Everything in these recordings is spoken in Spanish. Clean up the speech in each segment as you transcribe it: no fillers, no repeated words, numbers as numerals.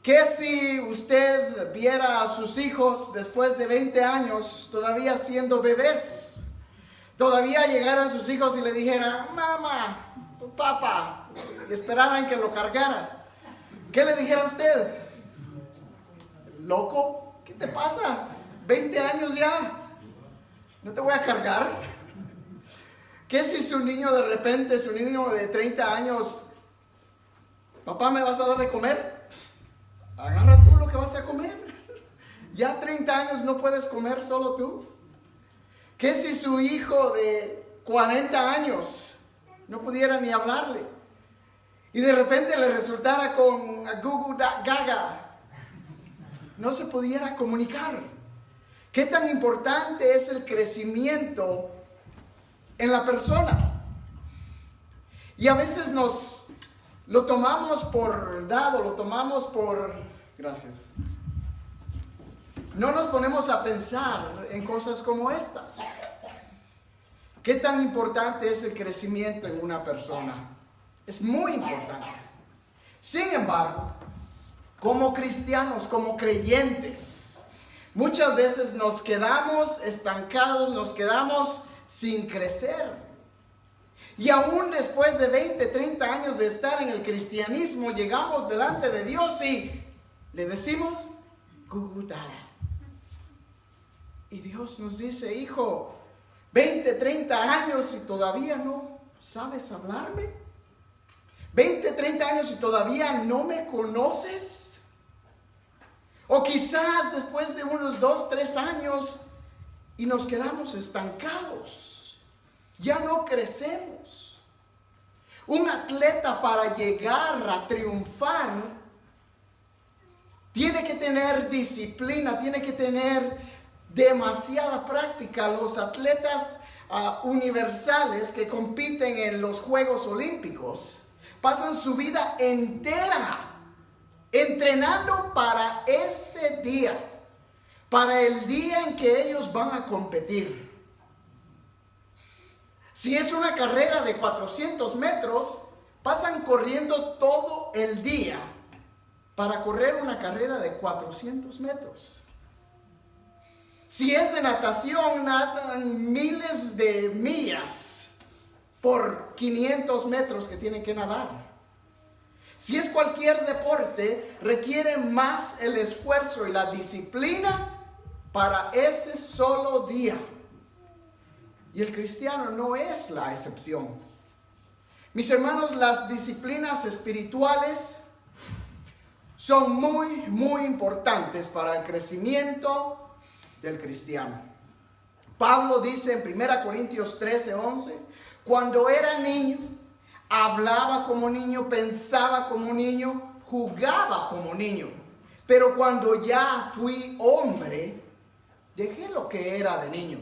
¿Qué si usted viera a sus hijos después de 20 años todavía siendo bebés? Todavía llegaran sus hijos y le dijeran, mamá, papá, y esperaran que lo cargara. ¿Qué le dijera a usted? ¿Loco? ¿Qué te pasa? 20 años ya. ¿No te voy a cargar? ¿Qué si su niño de repente, su niño de 30 años, papá, ¿me vas a dar de comer? Agarra tú lo que vas a comer. Ya 30 años no puedes comer solo tú. ¿Qué si su hijo de 40 años no pudiera ni hablarle? Y de repente le resultara con Gugu Gaga. No se pudiera comunicar. ¿Qué tan importante es el crecimiento en la persona? Y a veces lo tomamos por dado, lo tomamos por... Gracias. No nos ponemos a pensar en cosas como estas. ¿Qué tan importante es el crecimiento en una persona? Es muy importante. Sin embargo, como cristianos, como creyentes, muchas veces nos quedamos estancados, nos quedamos sin crecer. Y aún después de 20, 30 años de estar en el cristianismo, llegamos delante de Dios y le decimos, Gugutara. Y Dios nos dice, hijo, 20, 30 años y todavía no sabes hablarme. 20, 30 años y todavía no me conoces. O quizás después de unos 2, 3 años y nos quedamos estancados. Ya no crecemos. Un atleta para llegar a triunfar tiene que tener disciplina, tiene que tener demasiada práctica. Los atletas universales que compiten en los Juegos Olímpicos pasan su vida entera entrenando para ese día, para el día en que ellos van a competir. Si es una carrera de 400 metros, pasan corriendo todo el día para correr una carrera de 400 metros. Si es de natación, nadan miles de millas por 500 metros que tienen que nadar. Si es cualquier deporte, requiere más el esfuerzo y la disciplina para ese solo día. Y el cristiano no es la excepción. Mis hermanos, las disciplinas espirituales son muy, muy importantes para el crecimiento del cristiano. Pablo dice en 1 Corintios 13:11, cuando era niño, hablaba como niño, pensaba como niño, jugaba como niño. Pero cuando ya fui hombre, dejé lo que era de niño.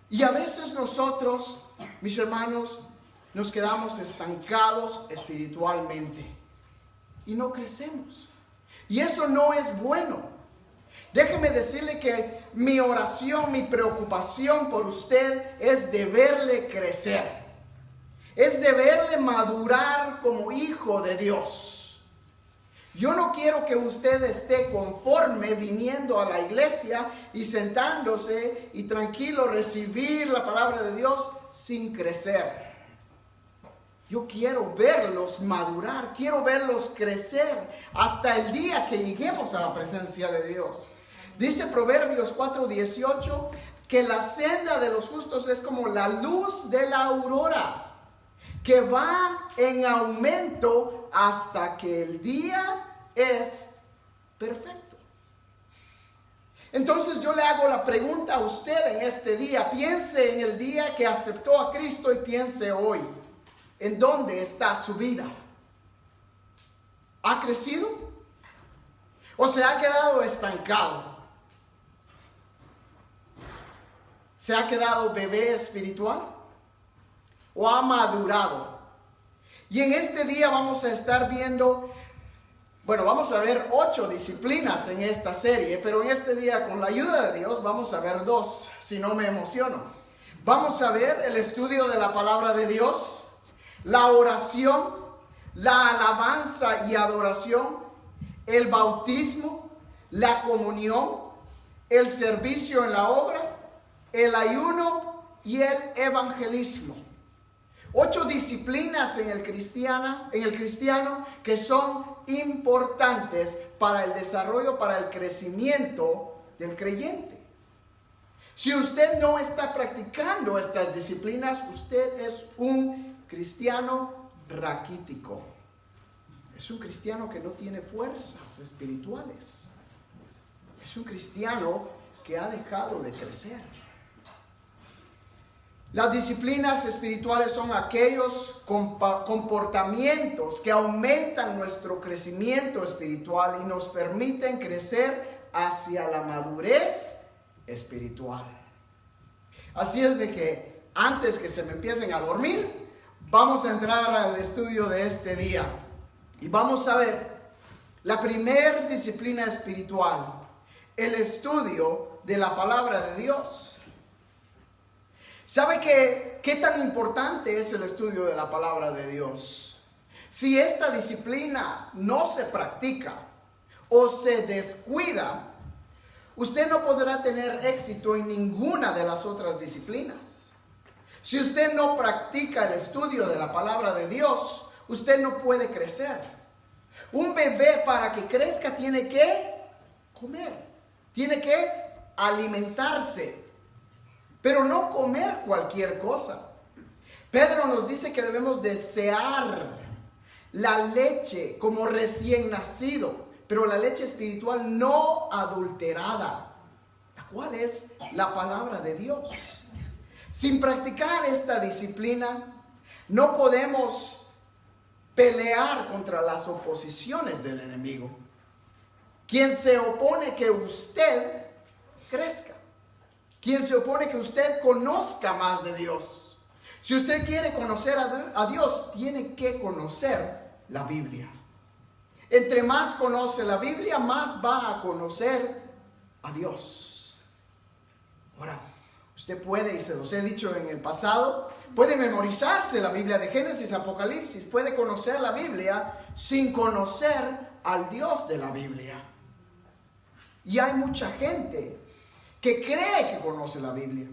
Y a veces nosotros, mis hermanos, nos quedamos estancados espiritualmente y no crecemos. Y eso no es bueno. Déjeme decirle que mi oración, mi preocupación por usted es de verle crecer. Es de verle madurar como hijo de Dios. Yo no quiero que usted esté conforme viniendo a la iglesia y sentándose y tranquilo recibir la palabra de Dios sin crecer. Yo quiero verlos madurar, quiero verlos crecer hasta el día que lleguemos a la presencia de Dios. Dice Proverbios 4:18 que la senda de los justos es como la luz de la aurora, que va en aumento hasta que el día es perfecto. Entonces yo le hago la pregunta a usted en este día. Piense en el día que aceptó a Cristo y piense hoy. ¿En dónde está su vida? ¿Ha crecido? ¿O se ha quedado estancado? ¿Se ha quedado bebé espiritual? ¿O ha madurado? Y en este día vamos a estar viendo, vamos a ver 8 disciplinas en esta serie, pero en este día, con la ayuda de Dios, vamos a ver 2, si no me emociono. Vamos a ver el estudio de la palabra de Dios, la oración, la alabanza y adoración el bautismo, la comunión, el servicio en la obra, el ayuno y el evangelismo. 8 disciplinas en el cristiano que son importantes para el desarrollo, para el crecimiento del creyente. Si usted no está practicando estas disciplinas, usted es un cristiano raquítico. Es un cristiano que no tiene fuerzas espirituales. Es un cristiano que ha dejado de crecer. Las disciplinas espirituales son aquellos comportamientos que aumentan nuestro crecimiento espiritual y nos permiten crecer hacia la madurez espiritual. Así es de que antes que se me empiecen a dormir, vamos a entrar al estudio de este día y vamos a ver la primera disciplina espiritual, el estudio de la palabra de Dios. ¿Sabe qué tan importante es el estudio de la palabra de Dios? Si esta disciplina no se practica o se descuida, usted no podrá tener éxito en ninguna de las otras disciplinas. Si usted no practica el estudio de la palabra de Dios, usted no puede crecer. Un bebé, para que crezca, tiene que comer, tiene que alimentarse. Pero no comer cualquier cosa. Pedro nos dice que debemos desear la leche como recién nacido, pero la leche espiritual no adulterada, la cual es la palabra de Dios. Sin practicar esta disciplina, no podemos pelear contra las oposiciones del enemigo, quien se opone que usted crezca. Quien se opone que usted conozca más de Dios. Si usted quiere conocer a Dios, tiene que conocer la Biblia. Entre más conoce la Biblia, más va a conocer a Dios. Ahora, usted puede, y se los he dicho en el pasado, puede memorizarse la Biblia de Génesis, Apocalipsis, puede conocer la Biblia sin conocer al Dios de la Biblia. Y hay mucha gente que cree que conoce la Biblia.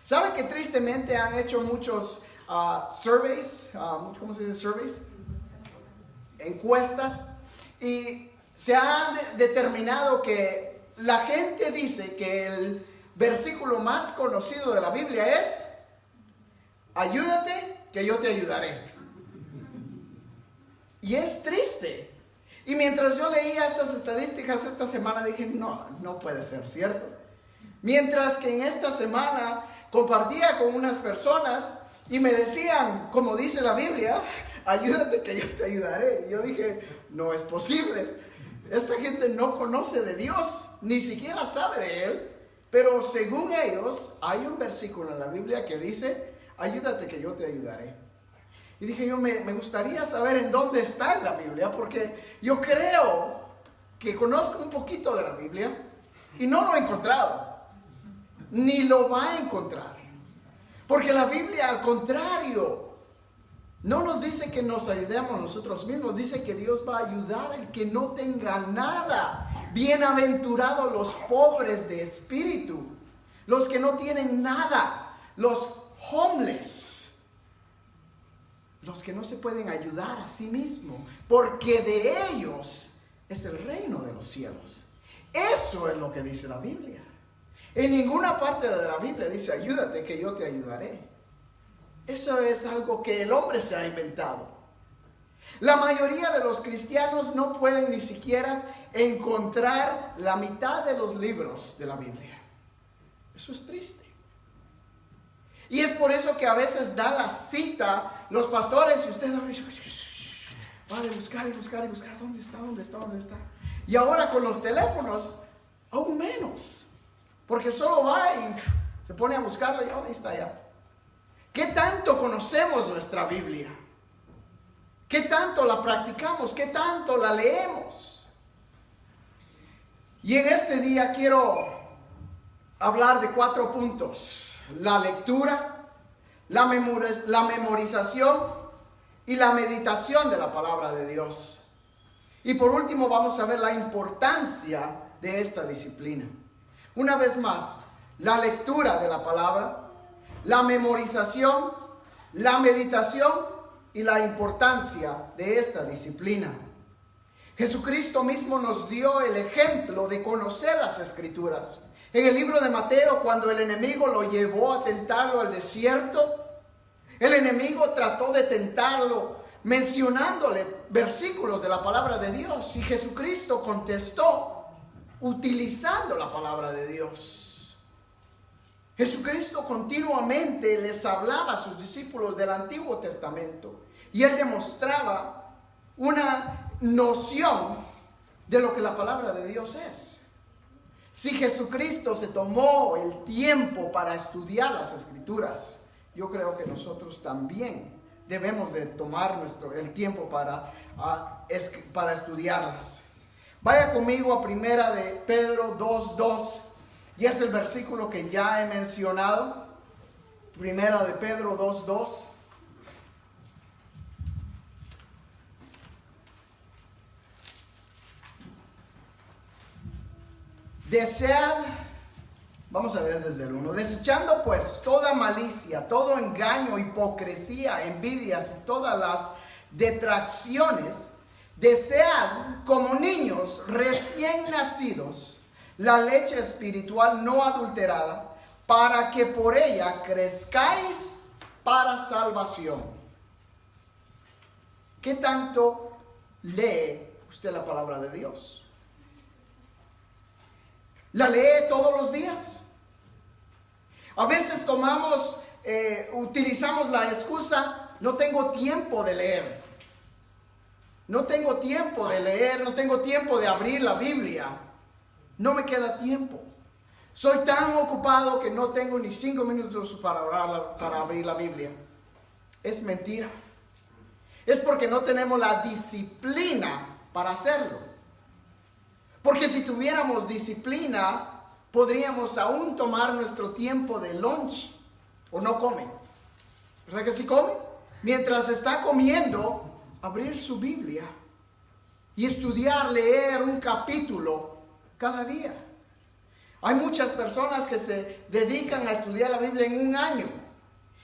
¿Sabe que tristemente han hecho muchos surveys? ¿Cómo se dice surveys? Encuestas. Y se ha determinado que la gente dice que el versículo más conocido de la Biblia es: ayúdate, que yo te ayudaré. Y es triste. Y mientras yo leía estas estadísticas esta semana, dije, no puede ser cierto. Mientras que en esta semana compartía con unas personas y me decían, como dice la Biblia, ayúdate que yo te ayudaré. Y yo dije, no es posible. Esta gente no conoce de Dios, ni siquiera sabe de Él. Pero según ellos, hay un versículo en la Biblia que dice, ayúdate que yo te ayudaré. Y dije yo, me gustaría saber en dónde está en la Biblia, porque yo creo que conozco un poquito de la Biblia y no lo he encontrado. Ni lo va a encontrar. Porque la Biblia, al contrario, no nos dice que nos ayudemos nosotros mismos. Dice que Dios va a ayudar al que no tenga nada. Bienaventurados los pobres de espíritu, los que no tienen nada, los homeless, los que no se pueden ayudar a sí mismos, porque de ellos es el reino de los cielos. Eso es lo que dice la Biblia. En ninguna parte de la Biblia dice, ayúdate que yo te ayudaré. Eso es algo que el hombre se ha inventado. La mayoría de los cristianos no pueden ni siquiera encontrar la mitad de los libros de la Biblia. Eso es triste. Y es por eso que a veces da la cita los pastores y usted va a buscar y buscar y buscar. ¿Dónde está? ¿Dónde está? ¿Dónde está? Y ahora con los teléfonos, aún menos. Porque solo va y se pone a buscarlo y ahí está ya. ¿Qué tanto conocemos nuestra Biblia? ¿Qué tanto la practicamos? ¿Qué tanto la leemos? Y en este día quiero hablar de 4 puntos: la lectura, la memorización y la meditación de la palabra de Dios. Y por último vamos a ver la importancia de esta disciplina. Una vez más, la lectura de la palabra, la memorización, la meditación y la importancia de esta disciplina. Jesucristo mismo nos dio el ejemplo de conocer las Escrituras. En el libro de Mateo, cuando el enemigo lo llevó a tentarlo al desierto, el enemigo trató de tentarlo mencionándole versículos de la palabra de Dios. Y Jesucristo contestó utilizando la palabra de Dios. Jesucristo continuamente les hablaba a sus discípulos del Antiguo Testamento. Y Él demostraba una noción de lo que la palabra de Dios es. Si Jesucristo se tomó el tiempo para estudiar las Escrituras, yo creo que nosotros también debemos de tomar el tiempo para estudiarlas. Vaya conmigo a Primera de Pedro 2:2, y es el versículo que ya he mencionado. Primera de Pedro 2:2. Desead, vamos a ver desde el 1. Desechando pues toda malicia, todo engaño, hipocresía, envidias y todas las detracciones, desead como niños recién nacidos la leche espiritual no adulterada, para que por ella crezcáis para salvación. ¿Qué tanto lee usted la palabra de Dios? ¿La lee todos los días? A veces utilizamos la excusa: no tengo tiempo de leer. No tengo tiempo de leer, no tengo tiempo de abrir la Biblia. No me queda tiempo. Soy tan ocupado que no tengo ni 5 minutos para abrir la Biblia. Es mentira. Es porque no tenemos la disciplina para hacerlo. Porque si tuviéramos disciplina, podríamos aún tomar nuestro tiempo de lunch. ¿O no comen? ¿Verdad que sí comen? Mientras está comiendo, abrir su Biblia y estudiar, leer un capítulo cada día. Hay muchas personas que se dedican a estudiar la Biblia en un año.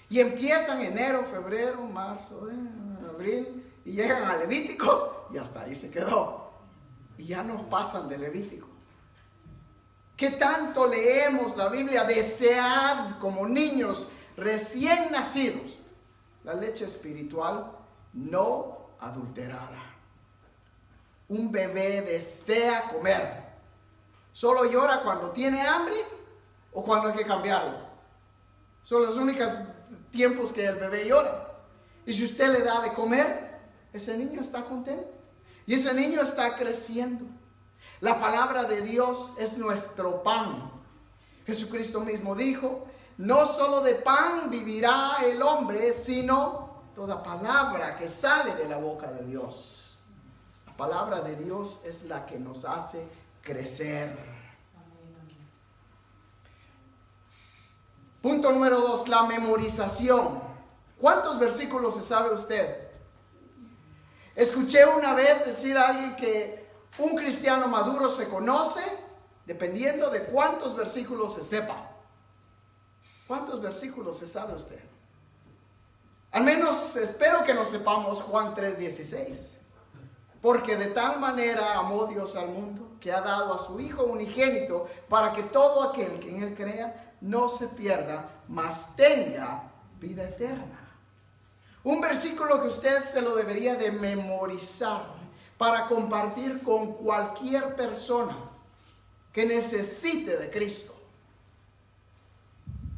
Y empiezan enero, febrero, marzo, abril, y llegan a Levíticos y hasta ahí se quedó. Y ya nos pasan de Levítico. ¿Qué tanto leemos la Biblia? Desead como niños recién nacidos la leche espiritual no adulterada. Un bebé desea comer. ¿Solo llora cuando tiene hambre o cuando hay que cambiarlo? Son los únicos tiempos que el bebé llora. Y si usted le da de comer, ese niño está contento. Y ese niño está creciendo. La palabra de Dios es nuestro pan. Jesucristo mismo dijo: no solo de pan vivirá el hombre, sino toda palabra que sale de la boca de Dios. La palabra de Dios es la que nos hace crecer. Punto número 2, la memorización. ¿Cuántos versículos se sabe usted? Escuché una vez decir a alguien que un cristiano maduro se conoce dependiendo de cuántos versículos se sepa. ¿Cuántos versículos se sabe usted? Al menos espero que nos sepamos Juan 3:16. Porque de tal manera amó Dios al mundo, que ha dado a su Hijo unigénito, para que todo aquel que en Él crea no se pierda, mas tenga vida eterna. Un versículo que usted se lo debería de memorizar para compartir con cualquier persona que necesite de Cristo.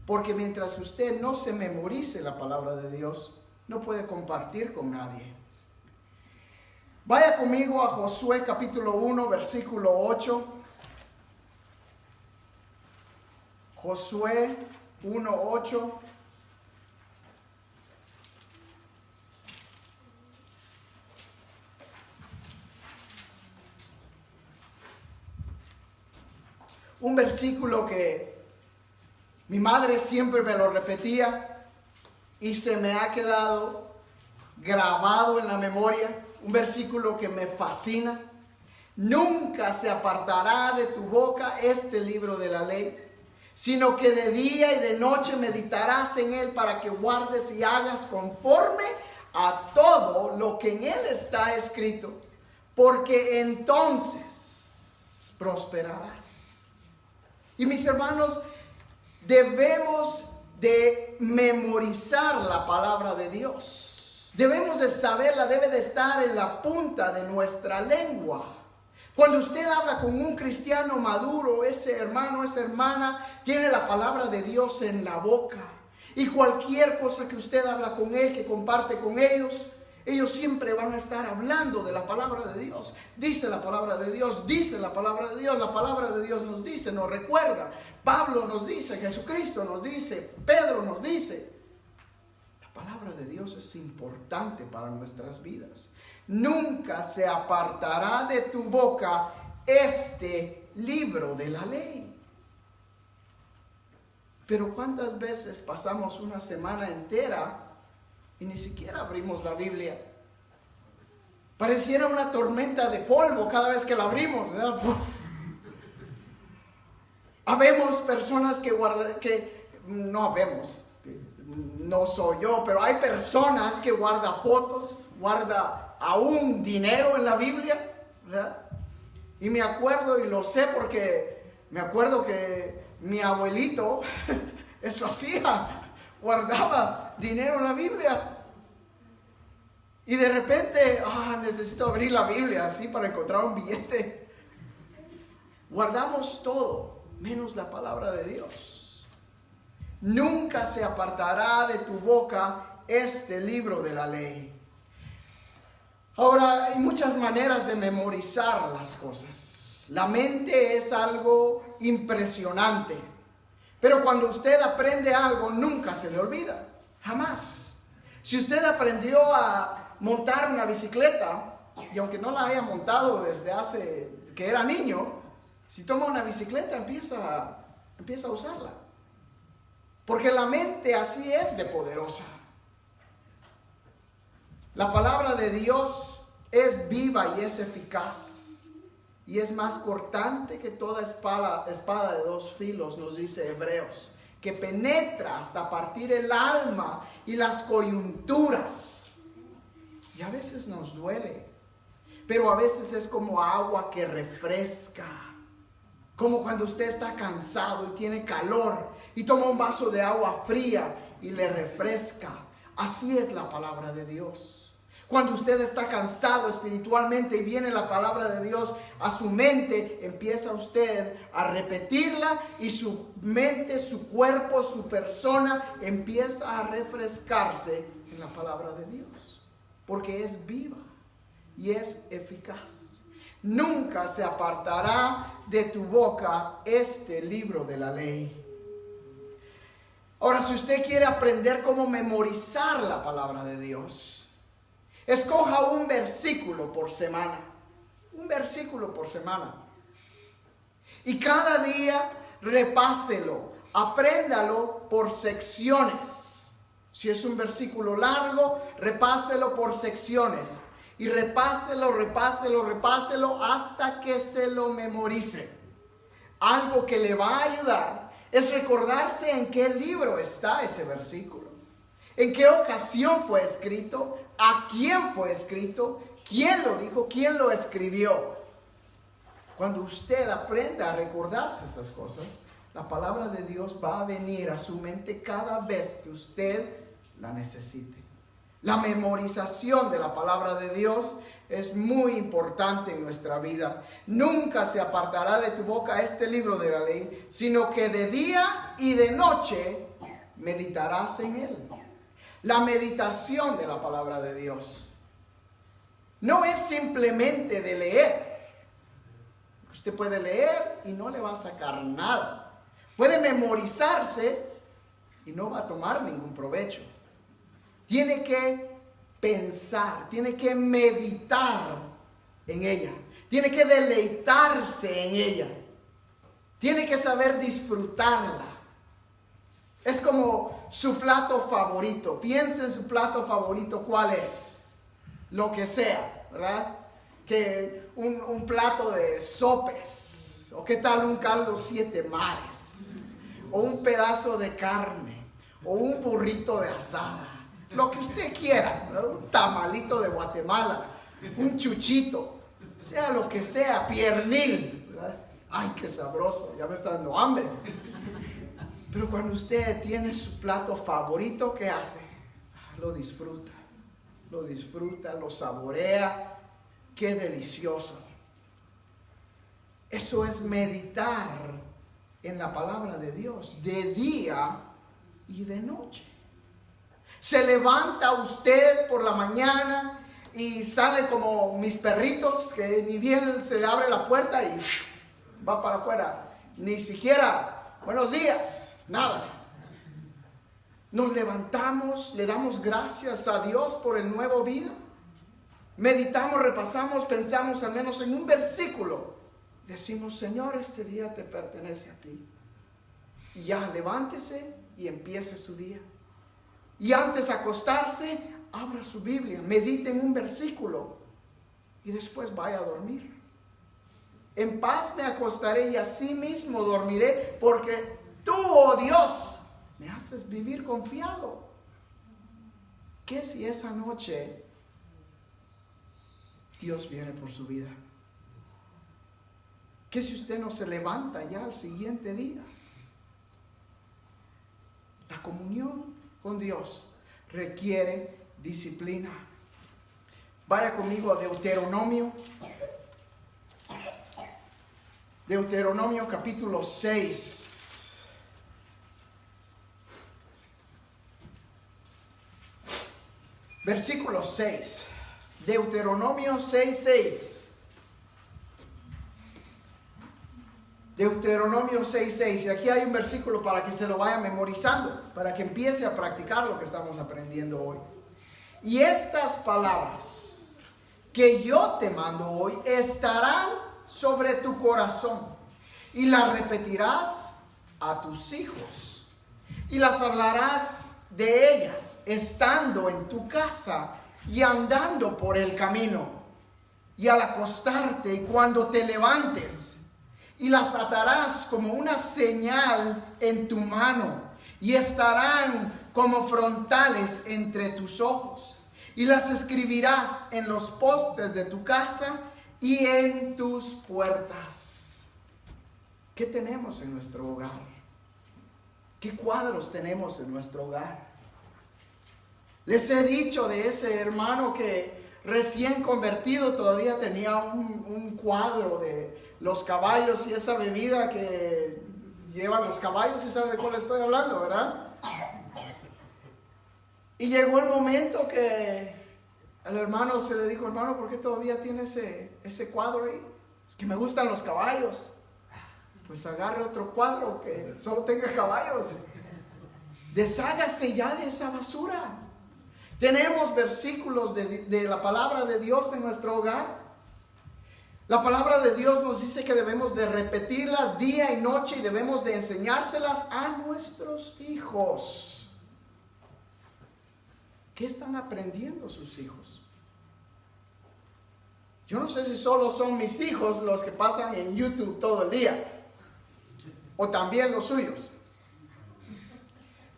Porque mientras usted no se memorice la palabra de Dios, no puede compartir con nadie. Vaya conmigo a Josué capítulo 1, versículo 8. Josué 1:8. Un versículo que mi madre siempre me lo repetía y se me ha quedado grabado en la memoria. Un versículo que me fascina. Nunca se apartará de tu boca este libro de la ley, sino que de día y de noche meditarás en él para que guardes y hagas conforme a todo lo que en él está escrito, porque entonces prosperarás. Y mis hermanos, debemos de memorizar la palabra de Dios. Debemos de saberla, debe de estar en la punta de nuestra lengua. Cuando usted habla con un cristiano maduro, ese hermano, esa hermana, tiene la palabra de Dios en la boca. Y cualquier cosa que usted habla con él, que comparte con ellos siempre van a estar hablando de la palabra de Dios. Dice la palabra de Dios, dice la palabra de Dios, la palabra de Dios nos dice, nos recuerda. Pablo nos dice, Jesucristo nos dice, Pedro nos dice. La palabra de Dios es importante para nuestras vidas. Nunca se apartará de tu boca este libro de la ley. Pero ¿cuántas veces pasamos una semana entera y ni siquiera abrimos la Biblia? Pareciera una tormenta de polvo cada vez que la abrimos, ¿verdad? Habemos personas no soy yo, pero hay personas que guardan fotos, guarda aún dinero en la Biblia, ¿verdad? Y me acuerdo, y lo sé porque me acuerdo que mi abuelito eso hacía, guardaba dinero en la Biblia. Y de repente, necesito abrir la Biblia así para encontrar un billete. Guardamos todo, menos la palabra de Dios. Nunca se apartará de tu boca este libro de la ley. Ahora, hay muchas maneras de memorizar las cosas. La mente es algo impresionante. Pero cuando usted aprende algo, nunca se le olvida. Jamás. Si usted aprendió a montar una bicicleta, y aunque no la haya montado desde hace que era niño, si toma una bicicleta, empieza a usarla. Porque la mente así es de poderosa. La palabra de Dios es viva y es eficaz. Y es más cortante que toda espada de dos filos, nos dice Hebreos, que penetra hasta partir el alma y las coyunturas. Y a veces nos duele, pero a veces es como agua que refresca. Como cuando usted está cansado y tiene calor y toma un vaso de agua fría y le refresca. Así es la palabra de Dios. Cuando usted está cansado espiritualmente y viene la palabra de Dios a su mente, empieza usted a repetirla y su mente, su cuerpo, su persona empieza a refrescarse en la palabra de Dios. Porque es viva y es eficaz. Nunca se apartará de tu boca este libro de la ley. Ahora, si usted quiere aprender cómo memorizar la palabra de Dios, escoja un versículo por semana. Un versículo por semana. Y cada día repáselo. Apréndalo por secciones. Si es un versículo largo, repáselo por secciones. Y repáselo hasta que se lo memorice. Algo que le va a ayudar es recordarse en qué libro está ese versículo. ¿En qué ocasión fue escrito? ¿A quién fue escrito? ¿Quién lo dijo? ¿Quién lo escribió? Cuando usted aprenda a recordarse esas cosas, la palabra de Dios va a venir a su mente cada vez que usted la necesite. La memorización de la palabra de Dios es muy importante en nuestra vida. Nunca se apartará de tu boca este libro de la ley, sino que de día y de noche meditarás en él. La meditación de la palabra de Dios no es simplemente de leer. Usted puede leer y no le va a sacar nada. Puede memorizarse y no va a tomar ningún provecho. Tiene que pensar, tiene que meditar en ella. Tiene que deleitarse en ella. Tiene que saber disfrutarla. Es como su plato favorito. Piensa en su plato favorito, ¿cuál es? Lo que sea, ¿verdad? que un plato de sopes, o qué tal un caldo 7 mares, o un pedazo de carne, o un burrito de asada, lo que usted quiera, ¿no? Un tamalito de Guatemala, un chuchito, sea lo que sea, piernil, ¿verdad? Ay, qué sabroso, ya me está dando hambre. Pero cuando usted tiene su plato favorito, ¿qué hace? Lo disfruta, lo saborea. Qué delicioso. Eso es meditar en la palabra de Dios de día y de noche. Se levanta usted por la mañana y sale como mis perritos, que ni bien se le abre la puerta y va para afuera. Ni siquiera buenos días, nada. Nos levantamos, le damos gracias a Dios por el nuevo día. Meditamos, repasamos, pensamos al menos en un versículo. Decimos, Señor, este día te pertenece a ti. Y ya, levántese y empiece su día. Y antes de acostarse, abra su Biblia, medite en un versículo y después vaya a dormir. En paz me acostaré y así mismo dormiré, porque tú, oh Dios, me haces vivir confiado. ¿Qué si esa noche Dios viene por su vida? ¿Qué si usted no se levanta ya al siguiente día? La comunión con Dios requiere disciplina. Vaya conmigo a Deuteronomio. Deuteronomio capítulo 6. Versículo 6. Deuteronomio 6:6. Deuteronomio 6:6. Y aquí hay un versículo para que se lo vaya memorizando, para que empiece a practicar lo que estamos aprendiendo hoy. Y estas palabras que yo te mando hoy estarán sobre tu corazón, y las repetirás a tus hijos, y las hablarás de ellas estando en tu casa y andando por el camino, y al acostarte y cuando te levantes, y las atarás como una señal en tu mano, y estarán como frontales entre tus ojos, y las escribirás en los postes de tu casa y en tus puertas. ¿Qué tenemos en nuestro hogar? ¿Qué cuadros tenemos en nuestro hogar? Les he dicho de ese hermano que recién convertido todavía tenía un cuadro de los caballos y esa bebida que llevan los caballos, y saben de cuál estoy hablando, ¿verdad? Y llegó el momento que al hermano se le dijo, hermano, ¿por qué todavía tiene ese cuadro ahí? Es que me gustan los caballos. Pues agarre otro cuadro que solo tenga caballos. Deshágase ya de esa basura. Tenemos versículos de la palabra de Dios en nuestro hogar. La palabra de Dios nos dice que debemos de repetirlas día y noche y debemos de enseñárselas a nuestros hijos. ¿Qué están aprendiendo sus hijos? Yo no sé si solo son mis hijos los que pasan en YouTube todo el día, o también los suyos.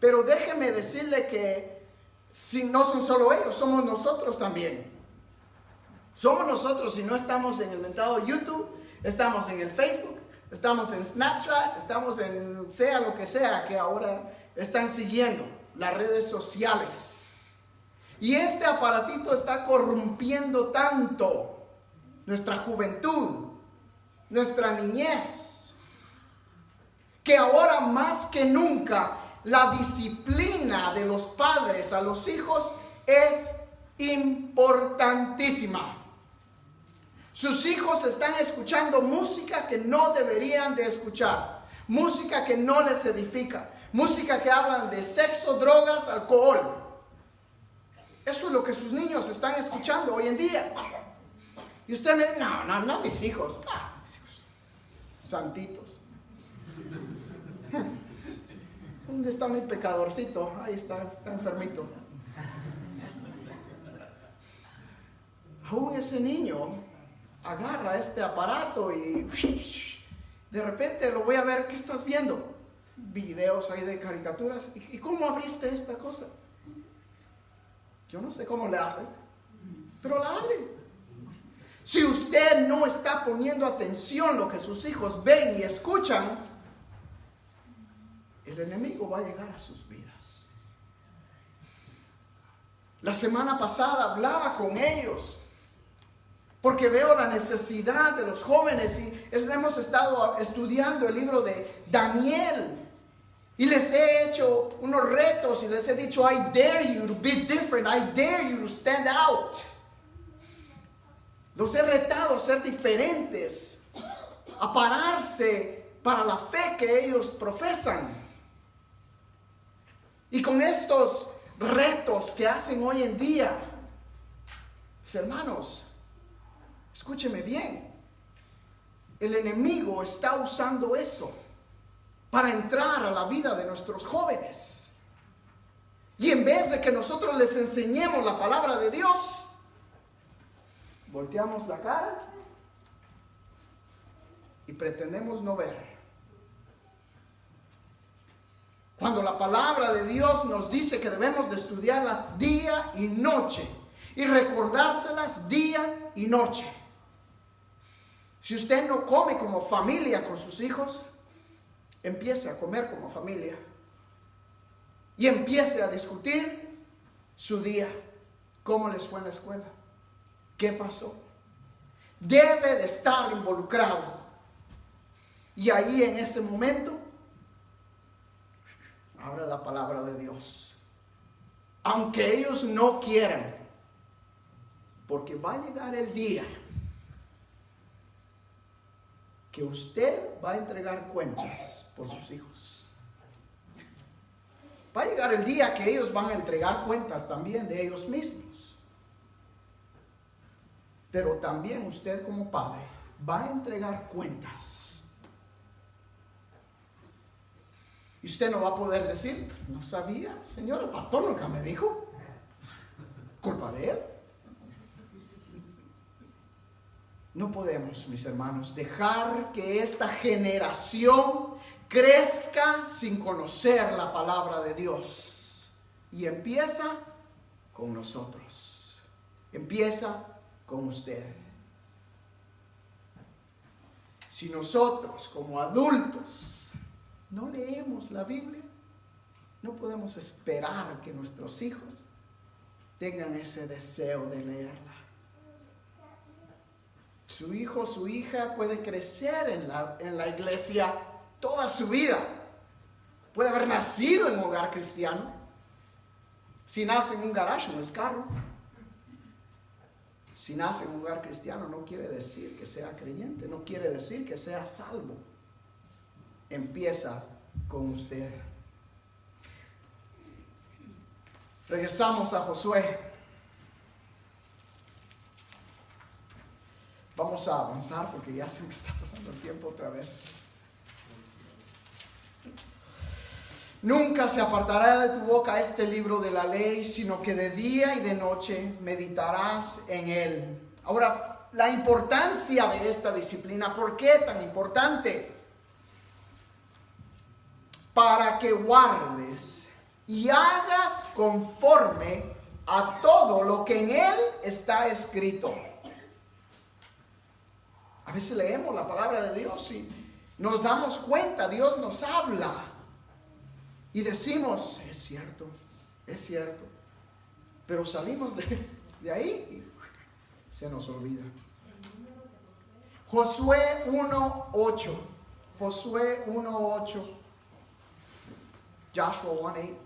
Pero déjeme decirle que si no son solo ellos, somos nosotros también. Somos nosotros si no estamos en el mentado YouTube, estamos en el Facebook, estamos en Snapchat, estamos en sea lo que sea que ahora están siguiendo, las redes sociales. Y este aparatito está corrompiendo tanto nuestra juventud, nuestra niñez, que ahora más que nunca la disciplina de los padres a los hijos es importantísima. Sus hijos están escuchando música que no deberían de escuchar, música que no les edifica, música que hablan de sexo, drogas, alcohol. Eso es lo que sus niños están escuchando hoy en día. Y usted me dice, no, mis hijos. Mis hijos santitos. ¿Dónde está mi pecadorcito? Ahí está enfermito. Aún ese niño agarra este aparato y de repente lo voy a ver. ¿Qué estás viendo? Videos ahí de caricaturas. ¿Y cómo abriste esta cosa? Yo no sé cómo le hacen, pero la abre. Si usted no está poniendo atención a lo que sus hijos ven y escuchan, el enemigo va a llegar a sus vidas. La semana pasada hablaba con ellos porque veo la necesidad de los jóvenes y hemos estado estudiando el libro de Daniel. Y les he hecho unos retos y les he dicho, I dare you to be different. I dare you to stand out. Los he retado a ser diferentes, a pararse para la fe que ellos profesan. Y con estos retos que hacen hoy en día, mis hermanos, escúcheme bien, el enemigo está usando eso para entrar a la vida de nuestros jóvenes. Y en vez de que nosotros les enseñemos la palabra de Dios, volteamos la cara y pretendemos no ver. Cuando la palabra de Dios nos dice que debemos de estudiarla día y noche y recordárselas día y noche. Si usted no come como familia con sus hijos, empiece a comer como familia y empiece a discutir su día. ¿Cómo les fue en la escuela? ¿Qué pasó? Debe de estar involucrado. Y ahí en ese momento, habla la palabra de Dios. Aunque ellos no quieran. Porque va a llegar el día que usted va a entregar cuentas por sus hijos. Va a llegar el día que ellos van a entregar cuentas también de ellos mismos. Pero también usted como padre va a entregar cuentas. Y usted no va a poder decir, no sabía, señor, el pastor nunca me dijo. Culpa de él. No podemos, mis hermanos, dejar que esta generación crezca sin conocer la palabra de Dios. Y empieza con nosotros. Empieza con usted. Si nosotros como adultos no leemos la Biblia, no podemos esperar que nuestros hijos tengan ese deseo de leerla. Su hijo, su hija puede crecer en la iglesia toda su vida. Puede haber nacido en un hogar cristiano. Si nace en un garage, no es carro. Si nace en un hogar cristiano, no quiere decir que sea creyente, no quiere decir que sea salvo. Empieza con usted. Regresamos a Josué. Vamos a avanzar porque ya se me está pasando el tiempo otra vez. Nunca se apartará de tu boca este libro de la ley, sino que de día y de noche meditarás en él. Ahora, la importancia de esta disciplina, ¿por qué tan importante? Para que guardes y hagas conforme a todo lo que en él está escrito. A veces leemos la palabra de Dios y nos damos cuenta, Dios nos habla. Y decimos, es cierto, pero salimos de ahí y se nos olvida. Josué 1:8, Josué 1:8, Joshua 1:8,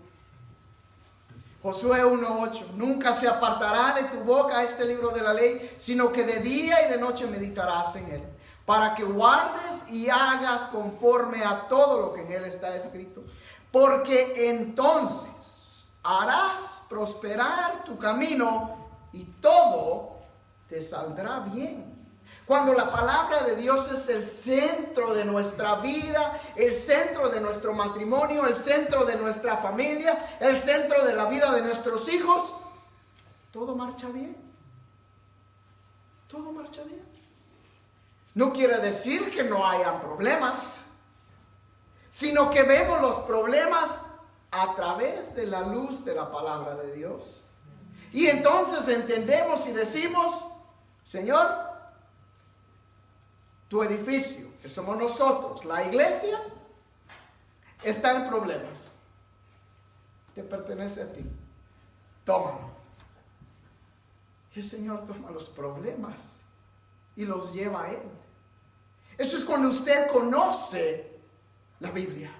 Josué 1:8, nunca se apartará de tu boca este libro de la ley, sino que de día y de noche meditarás en él, para que guardes y hagas conforme a todo lo que en él está escrito. Porque entonces harás prosperar tu camino y todo te saldrá bien. Cuando la palabra de Dios es el centro de nuestra vida, el centro de nuestro matrimonio, el centro de nuestra familia, el centro de la vida de nuestros hijos, todo marcha bien. Todo marcha bien. No quiere decir que no hayan problemas, sino que vemos los problemas a través de la luz de la palabra de Dios. Y entonces entendemos y decimos: Señor, tu edificio, que somos nosotros, la iglesia, está en problemas. Te pertenece a ti. Tómalo. Y el Señor toma los problemas y los lleva a Él. Eso es cuando usted conoce la Biblia.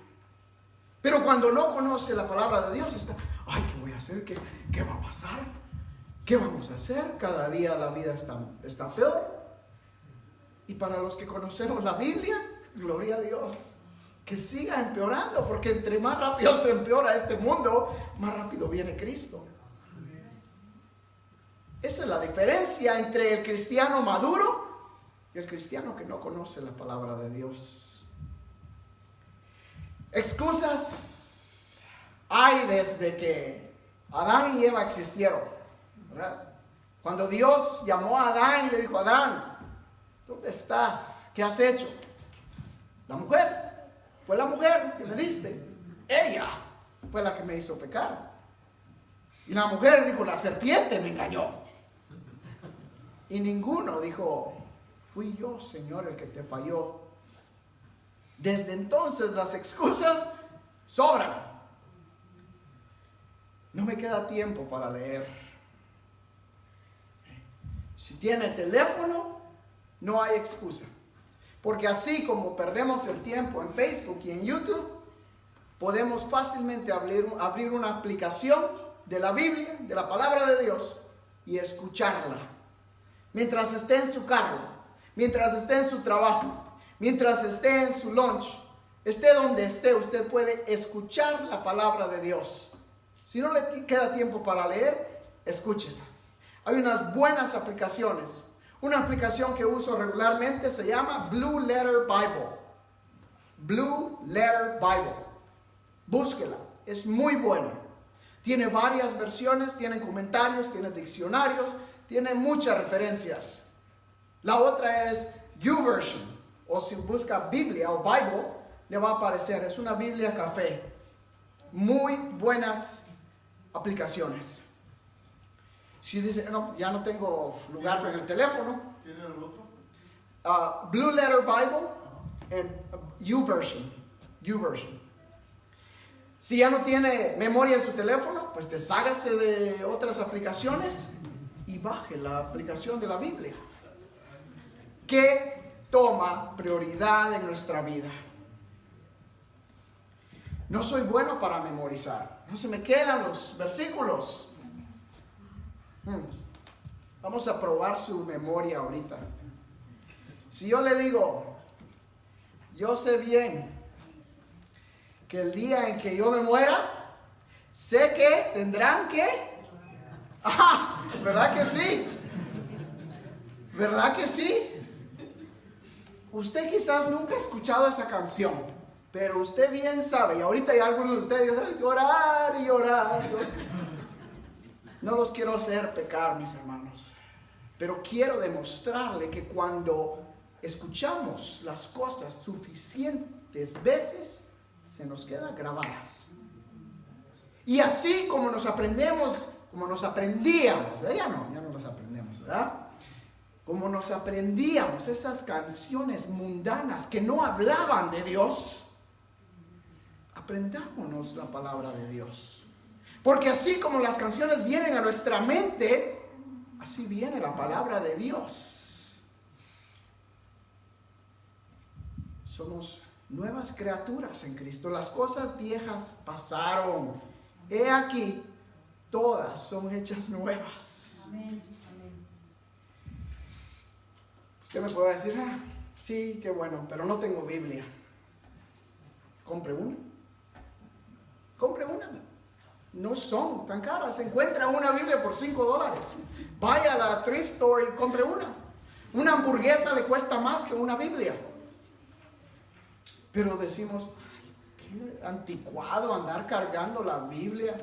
Pero cuando no conoce la palabra de Dios, está: ay, ¿qué voy a hacer? ¿Qué va a pasar? ¿Qué vamos a hacer? Cada día la vida está peor. Y para los que conocemos la Biblia, gloria a Dios, que siga empeorando, porque entre más rápido se empeora este mundo, más rápido viene Cristo. Esa es la diferencia entre el cristiano maduro y el cristiano que no conoce la palabra de Dios. Excusas hay desde que Adán y Eva existieron, ¿verdad? Cuando Dios llamó a Adán y le dijo: Adán, ¿dónde estás? ¿Qué has hecho? La mujer. Fue la mujer que me diste. Ella fue la que me hizo pecar. Y la mujer dijo: la serpiente me engañó. Y ninguno dijo: fui yo, Señor, el que te falló. Desde entonces las excusas sobran. No me queda tiempo para leer. Si tiene teléfono, no hay excusa. Porque así como perdemos el tiempo en Facebook y en YouTube, podemos fácilmente abrir una aplicación de la Biblia, de la palabra de Dios, y escucharla. Mientras esté en su carro, mientras esté en su trabajo, mientras esté en su lunch, esté donde esté, usted puede escuchar la palabra de Dios. Si no le queda tiempo para leer, escúchela. Hay unas buenas aplicaciones. Una aplicación que uso regularmente se llama Blue Letter Bible. Blue Letter Bible. Búsquela, es muy buena. Tiene varias versiones, tiene comentarios, tiene diccionarios, tiene muchas referencias. La otra es YouVersion, o si busca Biblia o Bible, le va a aparecer. Es una Biblia café. Muy buenas aplicaciones. Si dice: no, ya no tengo lugar en el teléfono. ¿Tiene el otro? Blue Letter Bible and YouVersion. Si ya no tiene memoria en su teléfono, pues deshágase de otras aplicaciones y baje la aplicación de la Biblia, que toma prioridad en nuestra vida. No soy bueno para memorizar. No se me quedan los versículos. Vamos a probar su memoria ahorita. Si yo le digo: yo sé bien que el día en que yo me muera, sé que tendrán que... ¿Verdad que sí? ¿Verdad que sí? Usted quizás nunca ha escuchado esa canción, pero usted bien sabe, y ahorita hay algunos de ustedes que llorar y llorar. No los quiero hacer pecar, mis hermanos, pero quiero demostrarle que cuando escuchamos las cosas suficientes veces, se nos quedan grabadas. Y así como nos aprendíamos, ya no las aprendemos, ¿verdad? Como nos aprendíamos esas canciones mundanas que no hablaban de Dios, aprendámonos la palabra de Dios. Porque así como las canciones vienen a nuestra mente, así viene la palabra de Dios. Somos nuevas criaturas en Cristo. Las cosas viejas pasaron. He aquí, todas son hechas nuevas. Amén. Usted me podrá decir: sí, qué bueno, pero no tengo Biblia. Compre una. No son tan caras. Encuentra una Biblia por $5. Vaya a la thrift store y compre una. Una hamburguesa le cuesta más que una Biblia. Pero decimos: qué anticuado andar cargando la Biblia.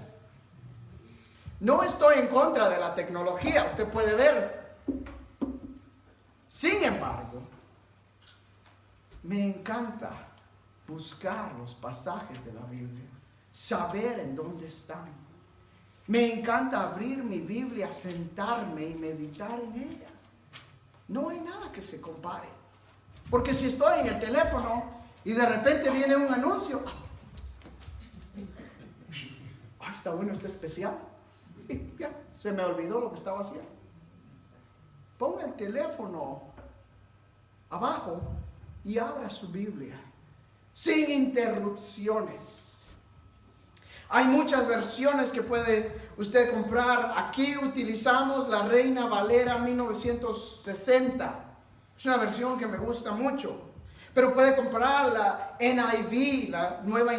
No estoy en contra de la tecnología, usted puede ver. Sin embargo, Me encanta buscar los pasajes de la Biblia, saber en dónde están. Me encanta abrir mi Biblia, sentarme y meditar en ella. No hay nada que se compare. Porque si estoy en el teléfono y de repente viene un anuncio, está bueno este especial, y ya, se me olvidó lo que estaba haciendo. Ponga el teléfono abajo y abra su Biblia sin interrupciones. Hay muchas versiones que puede usted comprar. Aquí utilizamos la Reina Valera 1960. Es una versión que me gusta mucho. Pero puede comprar la NIV, la nueva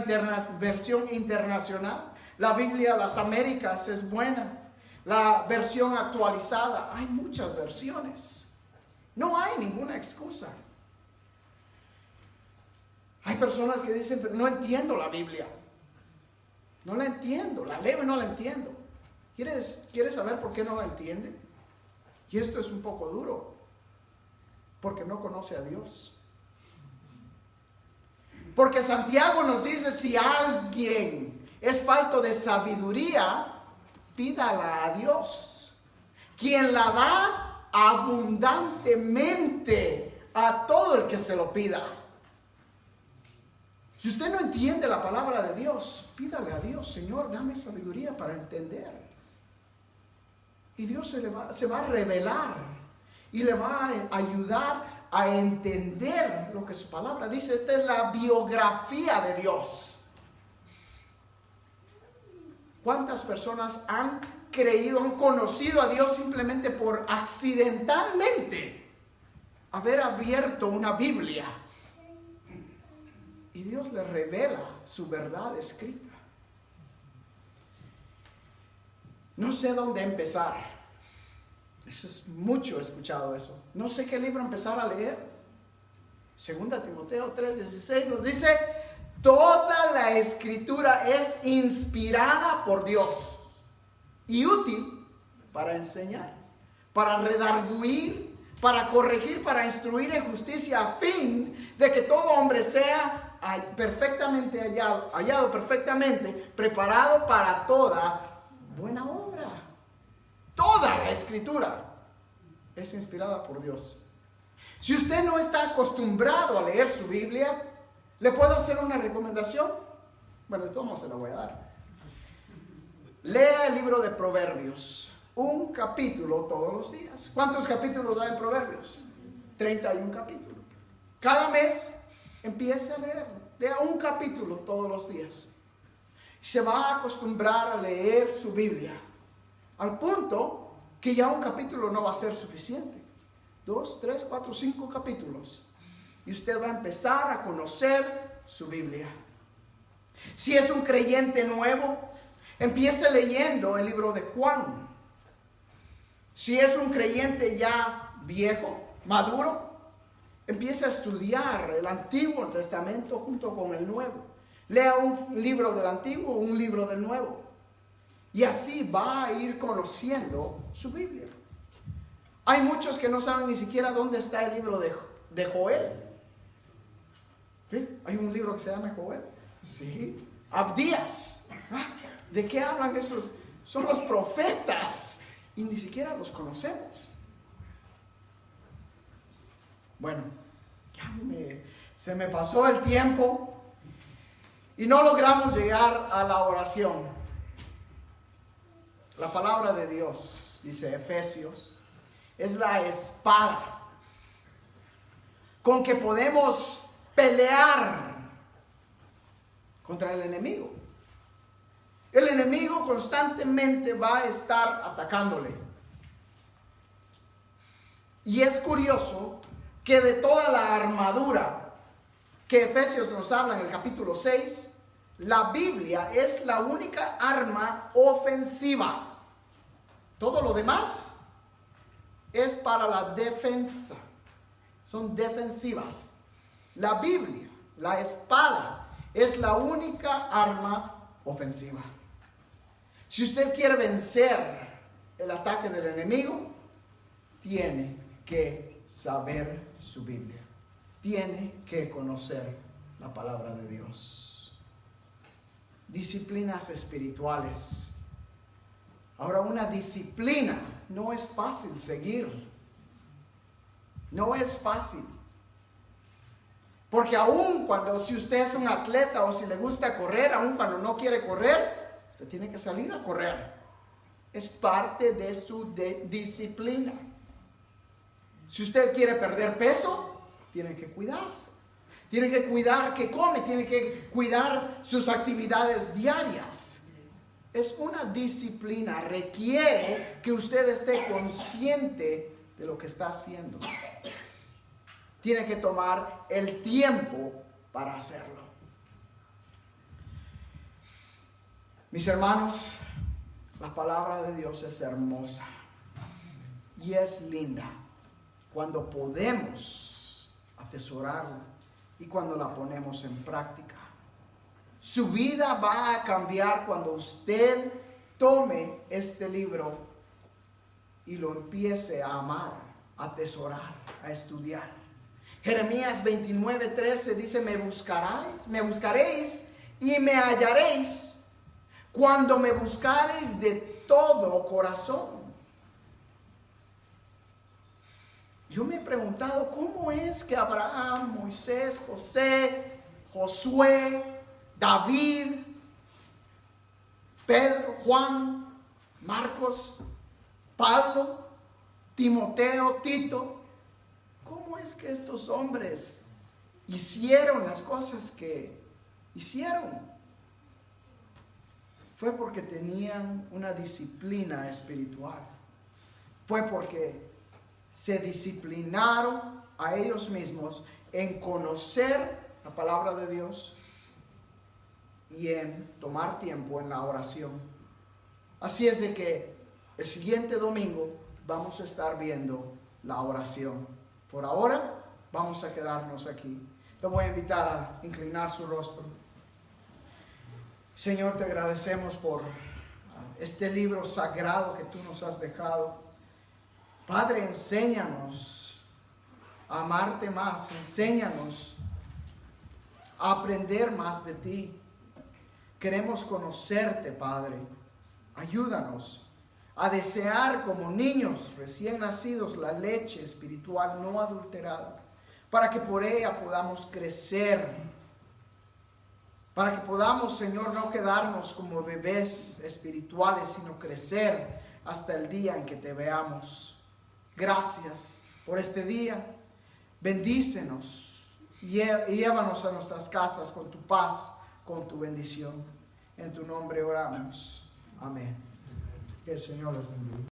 versión internacional. La Biblia Las Américas es buena. La versión actualizada. Hay muchas versiones. No hay ninguna excusa. Hay personas que dicen, pero no entiendo la Biblia. No la entiendo, la leo y no la entiendo. ¿Quieres saber por qué no la entiende? Y esto es un poco duro, porque no conoce a Dios. Porque Santiago nos dice, si alguien es falto de sabiduría, pídala a Dios, quien la da abundantemente a todo el que se lo pida. Si usted no entiende la palabra de Dios, pídale a Dios, Señor, dame sabiduría para entender. Y Dios se va a revelar y le va a ayudar a entender lo que su palabra dice. Esta es la biografía de Dios. ¿Cuántas personas han creído, han conocido a Dios simplemente por accidentalmente haber abierto una Biblia? Y Dios le revela su verdad escrita. No sé dónde empezar. Eso es mucho, he escuchado eso. No sé qué libro empezar a leer. 2 Timoteo 3:16 nos dice, toda la escritura es inspirada por Dios y útil para enseñar, para redarguir, para corregir, para instruir en justicia, a fin de que todo hombre sea perfectamente hallado perfectamente, preparado para toda buena obra. Toda la escritura es inspirada por Dios. Si usted no está acostumbrado a leer su Biblia, ¿le puedo hacer una recomendación? Bueno, de todos modos se la voy a dar. Lea el libro de Proverbios, un capítulo todos los días. ¿Cuántos capítulos hay en Proverbios? 31 capítulos. Cada mes empiece a leerlo. Lea un capítulo todos los días. Se va a acostumbrar a leer su Biblia, al punto que ya un capítulo no va a ser suficiente. 2, 3, 4, 5 capítulos. Y usted va a empezar a conocer su Biblia. Si es un creyente nuevo, empiece leyendo el libro de Juan. Si es un creyente ya viejo, maduro, empiece a estudiar el Antiguo Testamento junto con el Nuevo. Lea un libro del Antiguo, un libro del Nuevo. Y así va a ir conociendo su Biblia. Hay muchos que no saben ni siquiera dónde está el libro de Joel. ¿Sí? Hay un libro que se llama Joel. Sí. Abdías. ¿De qué hablan esos? Son los profetas. Y ni siquiera los conocemos. Bueno, se me pasó el tiempo y no logramos llegar a la oración. La palabra de Dios, dice Efesios, es la espada con que podemos pelear contra el enemigo. El enemigo constantemente va a estar atacándole. Y es curioso que de toda la armadura que Efesios nos habla en el capítulo 6, la Biblia es la única arma ofensiva. Todo lo demás es para la defensa. Son defensivas. La Biblia, la espada, es la única arma ofensiva. Si usted quiere vencer el ataque del enemigo, tiene que saber su Biblia. tiene que conocer la palabra de Dios. Disciplinas espirituales. Ahora, una disciplina no es fácil seguir. No es fácil. Porque aun cuando, si usted es un atleta o si le gusta correr, aun cuando no quiere correr, usted tiene que salir a correr. Es parte de su disciplina. Si usted quiere perder peso, tiene que cuidarse. Tiene que cuidar qué come, tiene que cuidar sus actividades diarias. Es una disciplina, requiere que usted esté consciente de lo que está haciendo. Tiene que tomar el tiempo para hacerlo. Mis hermanos, la palabra de Dios es hermosa y es linda cuando podemos atesorarla y cuando la ponemos en práctica. Su vida va a cambiar cuando usted tome este libro y lo empiece a amar, a atesorar, a estudiar. Jeremías 29:13 dice: me buscaréis y me hallaréis cuando me buscaréis de todo corazón. Yo me he preguntado cómo es que Abraham, Moisés, José, Josué, David, Pedro, Juan, Marcos, Pablo, Timoteo, Tito, ¿cómo es que estos hombres hicieron las cosas que hicieron? Fue porque tenían una disciplina espiritual. Fue porque se disciplinaron a ellos mismos en conocer la palabra de Dios y en tomar tiempo en la oración. Así es de que el siguiente domingo vamos a estar viendo la oración. Por ahora vamos a quedarnos aquí. Lo voy a invitar a inclinar su rostro. Señor, te agradecemos por este libro sagrado que tú nos has dejado. Padre, enséñanos a amarte más, enséñanos a aprender más de ti. Queremos conocerte, Padre. Ayúdanos a desear como niños recién nacidos la leche espiritual no adulterada, para que por ella podamos crecer, para que podamos, Señor, no quedarnos como bebés espirituales, sino crecer hasta el día en que te veamos. Gracias por este día. Bendícenos y llévanos a nuestras casas con tu paz, con tu bendición. En tu nombre oramos. Amén. Que el Señor les bendiga.